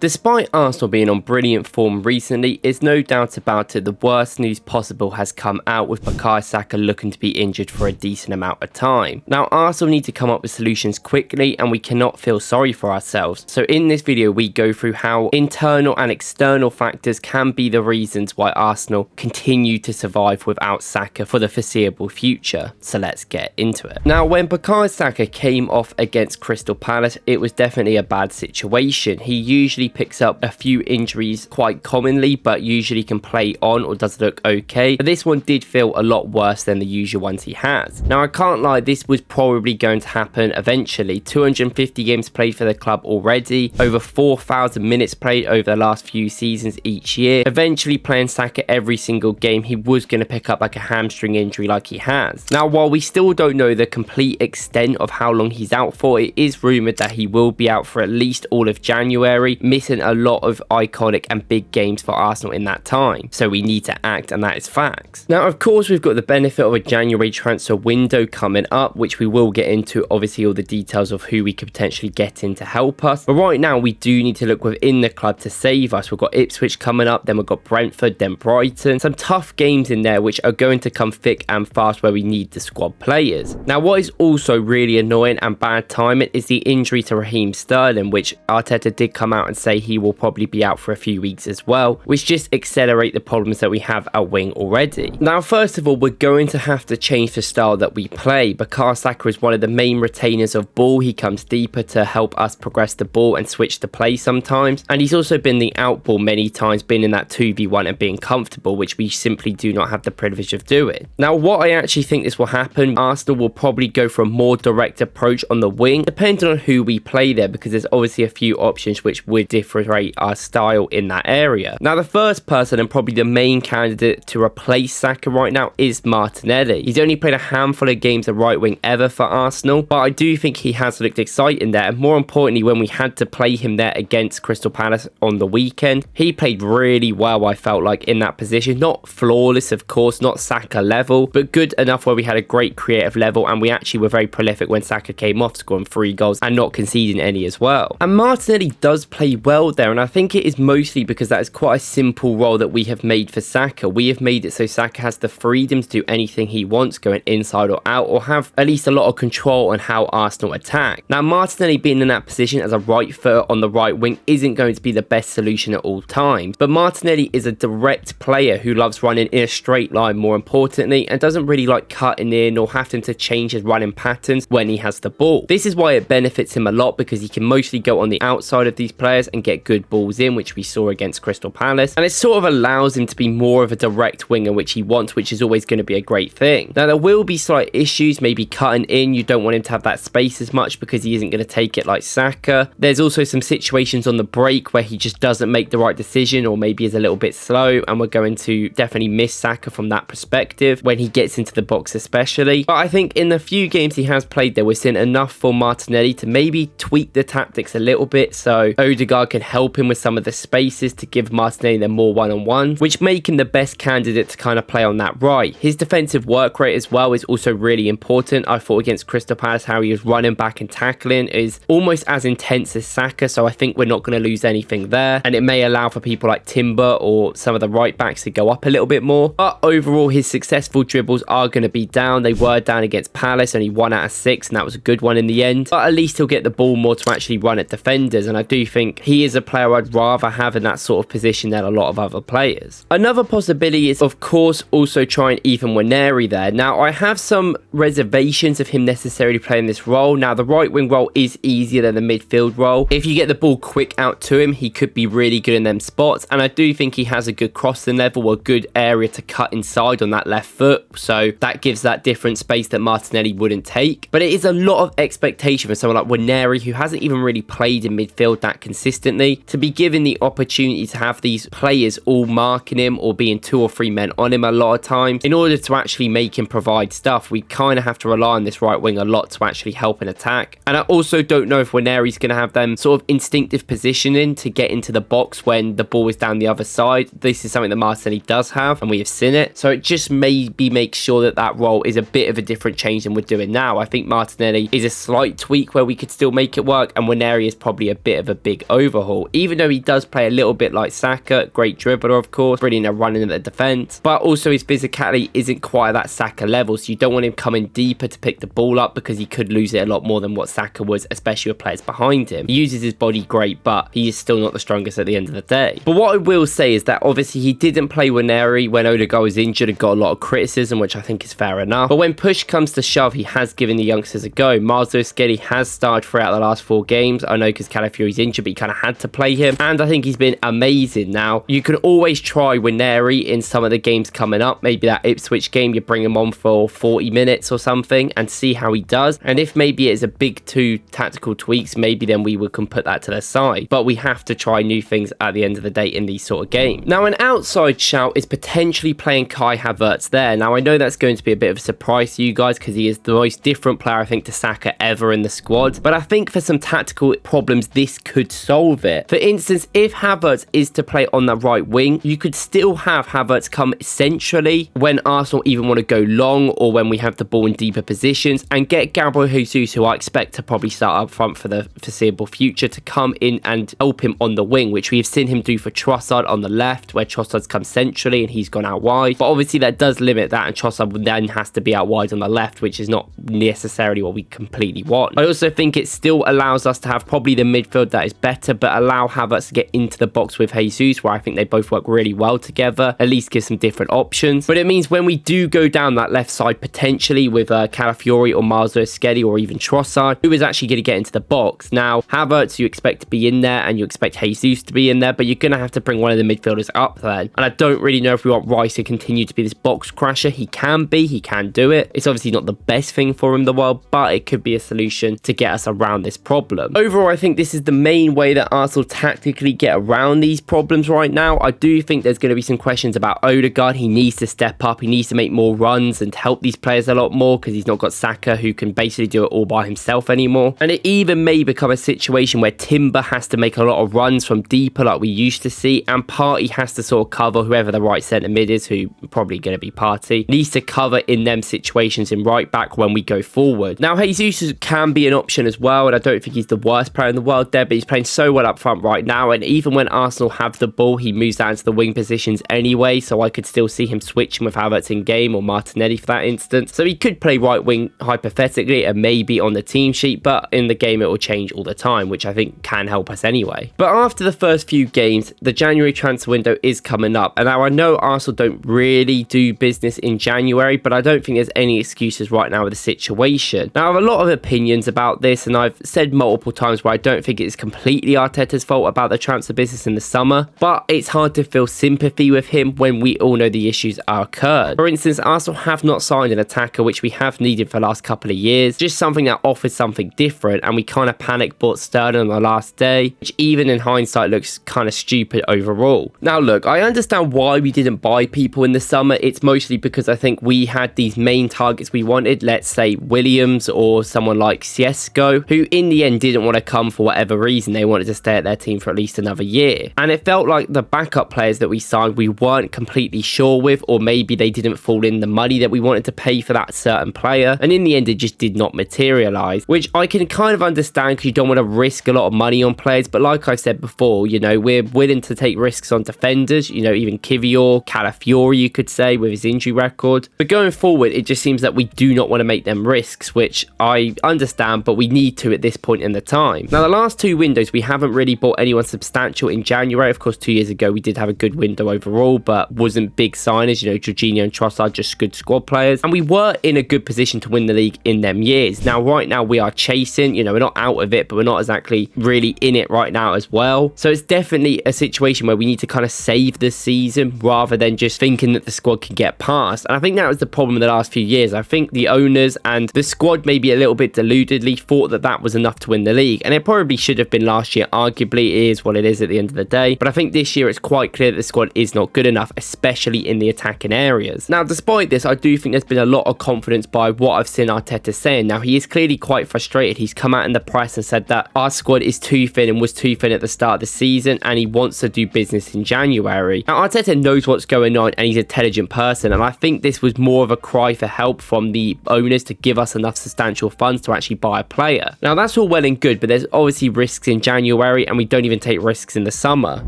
Despite Arsenal being on brilliant form recently, it's no doubt about it, the worst news possible has come out with Bukayo Saka looking to be injured for a decent amount of time. Now, Arsenal need to come up with solutions quickly and we cannot feel sorry for ourselves. So in this video, we go through how internal and external factors can be the reasons why Arsenal continue to survive without Saka for the foreseeable future. So let's get into it. Now, when Bukayo Saka came off against Crystal Palace, it was definitely a bad situation. He usually picks up a few injuries quite commonly, but usually can play on or does look okay. But this one did feel a lot worse than the usual ones he has. Now, I can't lie, this was probably going to happen eventually. 250 games played for the club already, over 4,000 minutes played over the last few seasons each year. Eventually playing Saka every single game, he was going to pick up like a hamstring injury like he has. Now, while we still don't know the complete extent of how long he's out for, it is rumoured that he will be out for at least all of January, missing a lot of iconic and big games for Arsenal in that time. So we need to act, and that is facts. Now, of course, we've got the benefit of a January transfer window coming up, which we will get into, obviously, all the details of who we could potentially get in to help us. But right now, we do need to look within the club to save us. We've got Ipswich coming up, then we've got Brentford, then Brighton. Some tough games in there, which are going to come thick and fast where we need the squad players. Now, what is also really annoying and bad timing is the injury to Raheem Sterling, which Arteta did come out and say he will probably be out for a few weeks as well, which just accelerate the problems that we have at wing already. Now, first of all, we're going to have to change the style that we play. Bukayo Saka is one of the main retainers of ball. He comes deeper to help us progress the ball and switch the play sometimes, and he's also been the out ball many times, being in that 2v1 and being comfortable, which we simply do not have the privilege of doing. Now, what I actually think this will happen, Arsenal will probably go for a more direct approach on the wing, depending on who we play there, because there's obviously a few options which would differentiate our style in that area. Now, the first person and probably the main candidate to replace Saka right now is Martinelli. He's only played a handful of games at right wing ever for Arsenal, but I do think he has looked exciting there, and more importantly, when we had to play him there against Crystal Palace on the weekend, he played really well, I felt like, in that position. Not flawless, of course, not Saka level, but good enough where we had a great creative level, and we actually were very prolific when Saka came off, scoring 3 goals and not conceding any as well. And Martinelli does play well there, and I think it is mostly because that is quite a simple role that we have made for Saka. We have made it so Saka has the freedom to do anything he wants, going inside or out, or have at least a lot of control on how Arsenal attack. Now, Martinelli being in that position as a right foot on the right wing isn't going to be the best solution at all times, but Martinelli is a direct player who loves running in a straight line, more importantly, and doesn't really like cutting in or having to change his running patterns when he has the ball. This is why it benefits him a lot, because he can mostly go on the outside of these players and get good balls in, which we saw against Crystal Palace, and it sort of allows him to be more of a direct winger, which he wants, which is always going to be a great thing. Now, there will be slight issues, maybe cutting in. You don't want him to have that space as much because he isn't going to take it like Saka. There's also some situations on the break where he just doesn't make the right decision, or maybe is a little bit slow, and we're going to definitely miss Saka from that perspective when he gets into the box especially. But I think in the few games he has played there, we're seeing enough for Martinelli to maybe tweak the tactics a little bit, so Odegaard can help him with some of the spaces to give Martinelli them more one-on-ones, which make him the best candidate to kind of play on that right. His defensive work rate as well is also really important. I thought against Crystal Palace how he was running back and tackling is almost as intense as Saka, so I think we're not going to lose anything there, and it may allow for people like Timber or some of the right backs to go up a little bit more. But overall, his successful dribbles are going to be down. They were down against Palace, only 1 out of 6, and that was a good one in the end, but at least he'll get the ball more to actually run at defenders, and I do think he is a player I'd rather have in that sort of position than a lot of other players. Another possibility is, of course, also trying Ethan Nwaneri there. Now, I have some reservations of him necessarily playing this role. Now, the right wing role is easier than the midfield role. If you get the ball quick out to him, he could be really good in them spots, and I do think he has a good crossing level, a good area to cut inside on that left foot, so that gives that different space that Martinelli wouldn't take. But it is a lot of expectation for someone like Nwaneri, who hasn't even really played in midfield that consistently, to be given the opportunity to have these players all marking him or being 2 or 3 men on him a lot of times. In order to actually make him provide stuff, we kind of have to rely on this right wing a lot to actually help an attack. And I also don't know if Nwaneri's going to have them sort of instinctive positioning to get into the box when the ball is down the other side. This is something that Martinelli does have, and we have seen it. So it just maybe makes sure that that role is a bit of a different change than we're doing now. I think Martinelli is a slight tweak where we could still make it work, and Nwaneri is probably a bit of a big over. overhaul, even though he does play a little bit like Saka, great dribbler of course, brilliant at running at the defence, but also his physicality isn't quite at that Saka level, so you don't want him coming deeper to pick the ball up because he could lose it a lot more than what Saka was, especially with players behind him. He uses his body great, but he is still not the strongest at the end of the day. But what I will say is that obviously he didn't play Waneri when Odegaard was injured and got a lot of criticism, which I think is fair enough. But when push comes to shove, he has given the youngsters a go. Woklzbusiness has started throughout the last 4 games. I know because Calafiori's injured, but he kind of had to play him, and I think he's been amazing. Now, you can always try Waneri in some of the games coming up. Maybe that Ipswich game, you bring him on for 40 minutes or something and see how he does. And if maybe it's a big 2 tactical tweaks, maybe then we can put that to the side. But we have to try new things at the end of the day in these sort of games. Now, an outside shout is potentially playing Kai Havertz there. Now, I know that's going to be a bit of a surprise to you guys because he is the most different player, I think, to Saka ever in the squad. But I think for some tactical problems, this could solve it. For instance, if Havertz is to play on the right wing, you could still have Havertz come centrally when Arsenal even want to go long or when we have the ball in deeper positions, and get Gabriel Jesus, who I expect to probably start up front for the foreseeable future, to come in and help him on the wing, which we have seen him do for Trossard on the left, where Trossard's come centrally and he's gone out wide. But obviously that does limit that, and Trossard then has to be out wide on the left, which is not necessarily what we completely want. I also think it still allows us to have probably the midfield that is better, but allow Havertz to get into the box with Jesus, where I think they both work really well together, at least give some different options. But it means when we do go down that left side, potentially with Calafiori or Woklzbusiness or even Trossard, who is actually going to get into the box. Now, Havertz you expect to be in there, and you expect Jesus to be in there, but you're going to have to bring one of the midfielders up then. And I don't really know if we want Rice to continue to be this box crasher. He can do it. It's obviously not the best thing for him in the world, but it could be a solution to get us around this problem. Overall, I think this is the main way that Arsenal tactically get around these problems right now. I do think there's going to be some questions about Odegaard. He needs to step up. He needs to make more runs and help these players a lot more, because he's not got Saka, who can basically do it all by himself anymore. And it even may become a situation where Timber has to make a lot of runs from deeper like we used to see, and Partey has to sort of cover whoever the right centre mid is, who probably going to be Partey, needs to cover in them situations in right back when we go forward. Now, Jesus can be an option as well, and I don't think he's the worst player in the world there, but he's playing so well up front right now, and even when Arsenal have the ball, he moves down to the wing positions anyway, so I could still see him switching with Havertz in game, or Martinelli for that instance. So he could play right wing hypothetically and maybe on the team sheet, but in the game it will change all the time, which I think can help us anyway. But after the first few games, the January transfer window is coming up, and now I know Arsenal don't really do business in January, but I don't think there's any excuses right now with the situation. Now, I have a lot of opinions about this, and I've said multiple times where I don't think it's completely Arteta's fault about the transfer business in the summer, but it's hard to feel sympathy with him when we all know the issues are occurred. For instance, Arsenal have not signed an attacker, which we have needed for the last couple of years, just something that offers something different, and we kind of panic bought Sterling on the last day, which even in hindsight looks kind of stupid overall. Now look, I understand why we didn't buy people in the summer. It's mostly because I think we had these main targets we wanted, let's say Williams or someone like Siesko, who in the end didn't want to come for whatever reason. They wanted to stay at their team for at least another year, and it felt like the backup players that we signed we weren't completely sure with, or maybe they didn't fall in the money that we wanted to pay for that certain player, and in the end it just did not materialize, which I can kind of understand because you don't want to risk a lot of money on players. But like I said before, you know, we're willing to take risks on defenders, you know, even Kivior, Calafiori you could say, with his injury record. But going forward, it just seems that we do not want to make them risks, which I understand, but we need to at this point in the time. Now, the last 2 windows we haven't really bought anyone substantial in January. Of course, 2 years ago we did have a good window overall, but wasn't big signers. You know, Jorginho and Trossard just good squad players, and we were in a good position to win the league in them years. Now right now we are chasing, you know, we're not out of it, but we're not exactly really in it right now as well. So it's definitely a situation where we need to kind of save the season rather than just thinking that the squad can get past. And I think that was the problem in the last few years. I think the owners and the squad maybe a little bit deludedly thought that that was enough to win the league, and it probably should have been last year. Arguably it is what it is at the end of the day, but I think this year it's quite clear that the squad is not good enough, especially in the attacking areas. Now, despite this, I do think there's been a lot of confidence by what I've seen Arteta saying. Now, he is clearly quite frustrated. He's come out in the press and said that our squad is too thin and was too thin at the start of the season, and he wants to do business in January. Now, Arteta knows what's going on, and he's an intelligent person, and I think this was more of a cry for help from the owners to give us enough substantial funds to actually buy a player. Now, that's all well and good, but there's obviously risks in January January, and we don't even take risks in the summer.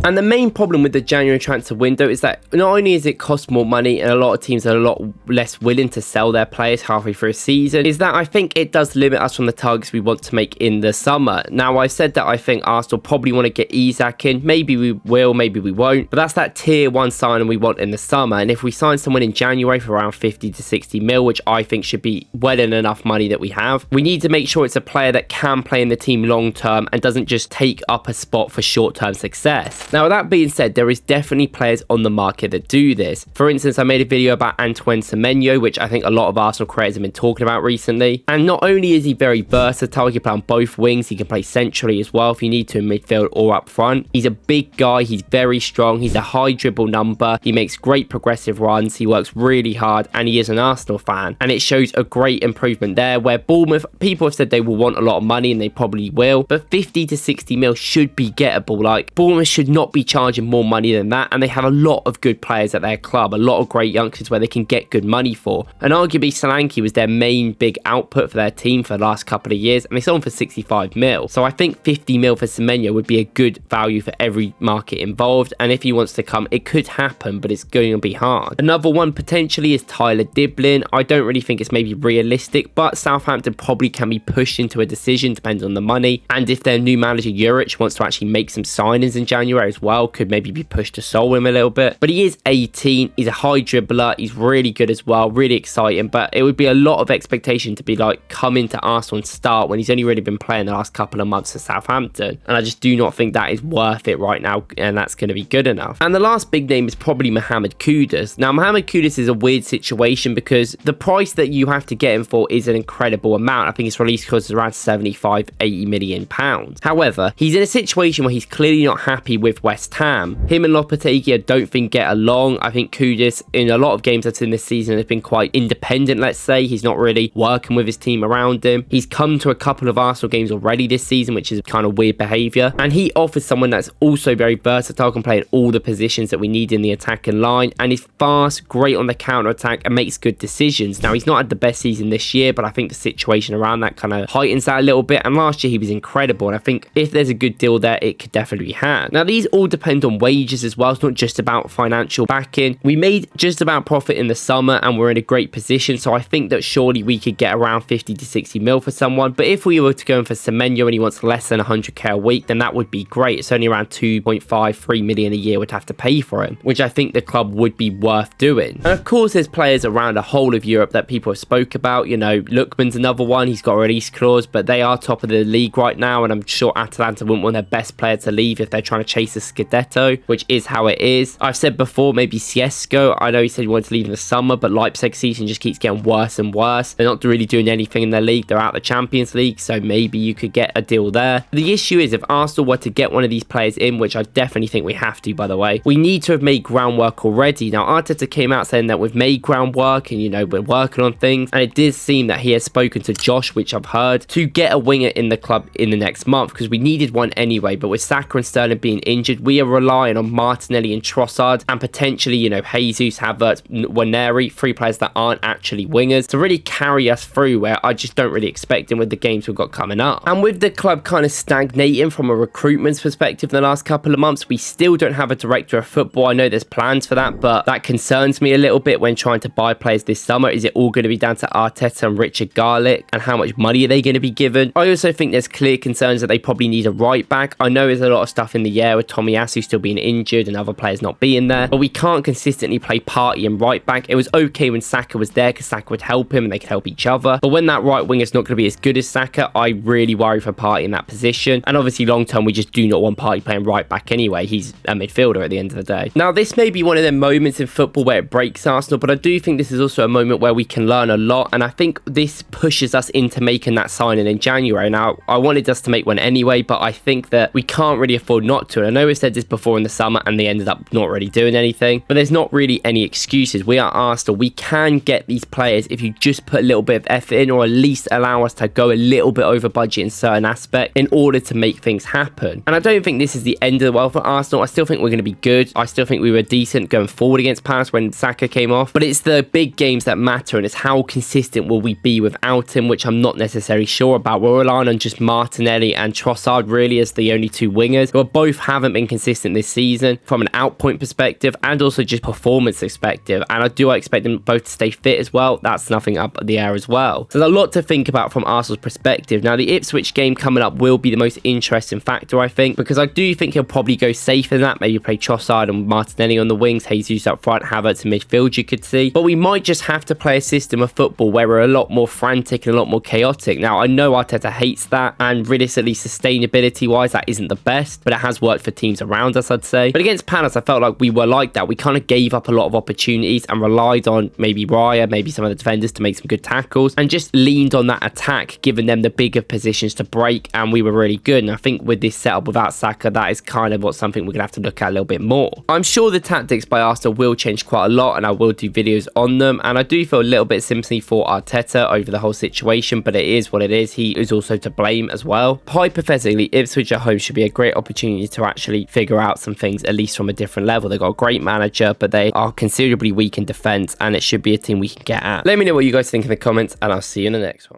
And the main problem with the January transfer window is that not only is it cost more money and a lot of teams are a lot less willing to sell their players halfway through a season, is that I think it does limit us from the targets we want to make in the summer. Now, I said that I think Arsenal probably want to get Isak in. Maybe we will, maybe we won't, but that's that tier 1 signing we want in the summer. And if we sign someone in January for around 50 to 60 mil, which I think should be well in enough money that we have, we need to make sure it's a player that can play in the team long term and doesn't just take up a spot for short term success. Now, with that being said, there is definitely players on the market that do this. For instance, I made a video about Antoine Semenyo, which I think a lot of Arsenal creators have been talking about recently. And not only is he very versatile, he can play on both wings, he can play centrally as well if you need to in midfield or up front. He's a big guy, he's very strong, he's a high dribble number, he makes great progressive runs, he works really hard, and he is an Arsenal fan. And it shows a great improvement there, where Bournemouth, people have said they will want a lot of money, and they probably will, but 50 to 60 mil should be gettable. Like, Bournemouth should not be charging more money than that, and they have a lot of good players at their club, a lot of great youngsters where they can get good money for. And arguably Solanke was their main big output for their team for the last couple of years, and they sold him for 65 mil. So I think 50 mil for Semenyo would be a good value for every market involved, and if he wants to come, it could happen, but it's going to be hard. Another one potentially is Tyler Diblin. I don't really think it's maybe realistic, but Southampton probably can be pushed into a decision, depends on the money, and if their new manager Juric wants to actually make some signings in January as well, could maybe be pushed to sell him a little bit. But he is 18, he's a high dribbler, he's really good as well, really exciting, but it would be a lot of expectation to be like, come into Arsenal and start when he's only really been playing the last couple of months for Southampton, and I just do not think that is worth it right now, and that's going to be good enough. And the last big name is probably Mohamed Kudus. Now, Mohamed Kudus is a weird situation because the price that you have to get him for is an incredible amount. I think his release cost is around 75-80 million pounds. However, he's in a situation where he's clearly not happy with West Ham. Him and Lopetegui I don't think get along. I think Kudus, in a lot of games I've seen this season, has been quite independent, let's say. He's not really working with his team around him. He's come to a couple of Arsenal games already this season, which is kind of weird behaviour. And he offers someone that's also very versatile, can play in all the positions that we need in the attacking line, and is fast, great on the counter-attack, and makes good decisions. Now, he's not had the best season this year, but I think the situation around that kind of heightens that a little bit, and last year he was incredible, and I think if there's a good deal there, it could definitely be had. Now, these all depend on wages as well. It's not just about financial backing. We made just about profit in the summer, and we're in a great position, so I think that surely we could get around 50 to 60 mil for someone. But if we were to go in for Semenyo and he wants less than 100k a week, then that would be great. It's only around 2.5-3 million a year would have to pay for him, which I think the club would be worth doing. And of course, there's players around the whole of Europe that people have spoke about. You know, Lookman's another one. He's got a release clause, but they are top of the league right now, and I'm sure Atalanta wouldn't want their best player to leave if they're trying to chase a Scudetto, which is how it is. I've said before, maybe Siesko. I know he said he wanted to leave in the summer, but Leipzig's season just keeps getting worse and worse. They're not really doing anything in their league. They're out of the Champions League, so maybe you could get a deal there. The issue is, if Arsenal were to get one of these players in, which I definitely think we have to, by the way, we need to have made groundwork already. Now, Arteta came out saying that we've made groundwork and, you know, we're working on things, and it did seem that he has spoken to Josh, which I've heard, to get a winger in the club in the next month, because we needed one anyway. But with Saka and Sterling being injured, we are relying on Martinelli and Trossard, and potentially, you know, Jesus, Havertz, Waneri, three players that aren't actually wingers, to really carry us through, where I just don't really expect him with the games we've got coming up. And with the club kind of stagnating from a recruitment perspective in the last couple of months, we still don't have a director of football. I know there's plans for that, but that concerns me a little bit when trying to buy players this summer. Is it all going to be down to Arteta and Richard Garlick, and how much money are they going to be given? I also think there's clear concerns that they probably need a right back. I know there's a lot of stuff in the air with Tomiyasu still being injured and other players not being there, but we can't consistently play Partey and right back. It was okay when Saka was there because Saka would help him and they could help each other, but when that right wing is not going to be as good as Saka, I really worry for Partey in that position. And obviously long term, we just do not want Partey playing right back anyway. He's a midfielder at the end of the day. Now, this may be one of them moments in football where it breaks Arsenal, but I do think this is also a moment where we can learn a lot, and I think this pushes us into making that signing in January. Now, I wanted us to make one anyway, but I think that we can't really afford not to. And I know we said this before in the summer and they ended up not really doing anything, but there's not really any excuses. We are Arsenal. We can get these players if you just put a little bit of effort in, or at least allow us to go a little bit over budget in certain aspects in order to make things happen. And I don't think this is the end of the world for Arsenal. I still think we're going to be good. I still think we were decent going forward against Palace when Saka came off, but it's the big games that matter, and it's how consistent will we be without him, which I'm not necessarily sure about. We're relying on just Martinelli and Trossard really as the only two wingers, who both haven't been consistent this season from an outpoint perspective and also just performance perspective. And I do expect them both to stay fit as well. That's nothing up in the air as well. So there's a lot to think about from Arsenal's perspective. Now, the Ipswich game coming up will be the most interesting factor, I think, because I do think he'll probably go safe in that. Maybe play Trossard and Martinelli on the wings, Jesus up front, Havertz in midfield, you could see. But we might just have to play a system of football where we're a lot more frantic and a lot more chaotic. Now, I know Arteta hates that, and realistically, sustainability-wise, that isn't the best, but it has worked for teams around us, I'd say. But against Palace, I felt like we were like that. We kind of gave up a lot of opportunities and relied on maybe Raya, maybe some of the defenders to make some good tackles, and just leaned on that attack, giving them the bigger positions to break, and we were really good. And I think with this setup without Saka, that is kind of something we're going to have to look at a little bit more. I'm sure the tactics by Arsenal will change quite a lot, and I will do videos on them, and I do feel a little bit sympathy for Arteta over the whole situation, but it is what it is. He is also to blame as well. Hypothetically, Ipswich at home should be a great opportunity to actually figure out some things, at least from a different level. They've got a great manager, but they are considerably weak in defence, and it should be a team we can get at. Let me know what you guys think in the comments, and I'll see you in the next one.